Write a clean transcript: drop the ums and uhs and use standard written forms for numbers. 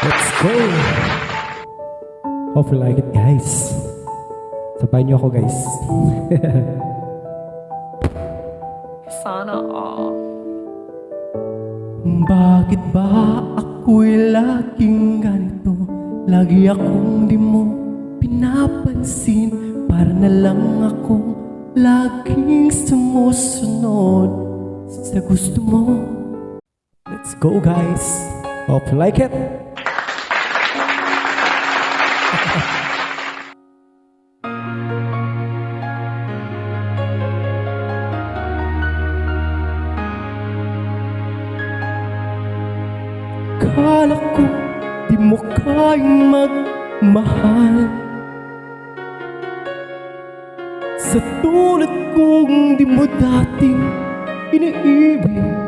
Let's go! Hope you like it, guys. Sabayan niyo ako, guys. Sana all. Bakit ba ako'y laging ganito? Lagi akong di mo pinapansin. Para na lang akong laging sumusunod sa gusto mo. Let's go, guys. Hope you like it. Kala ko di mo kayang magmahal sa tulad kong di mo dating iniibig.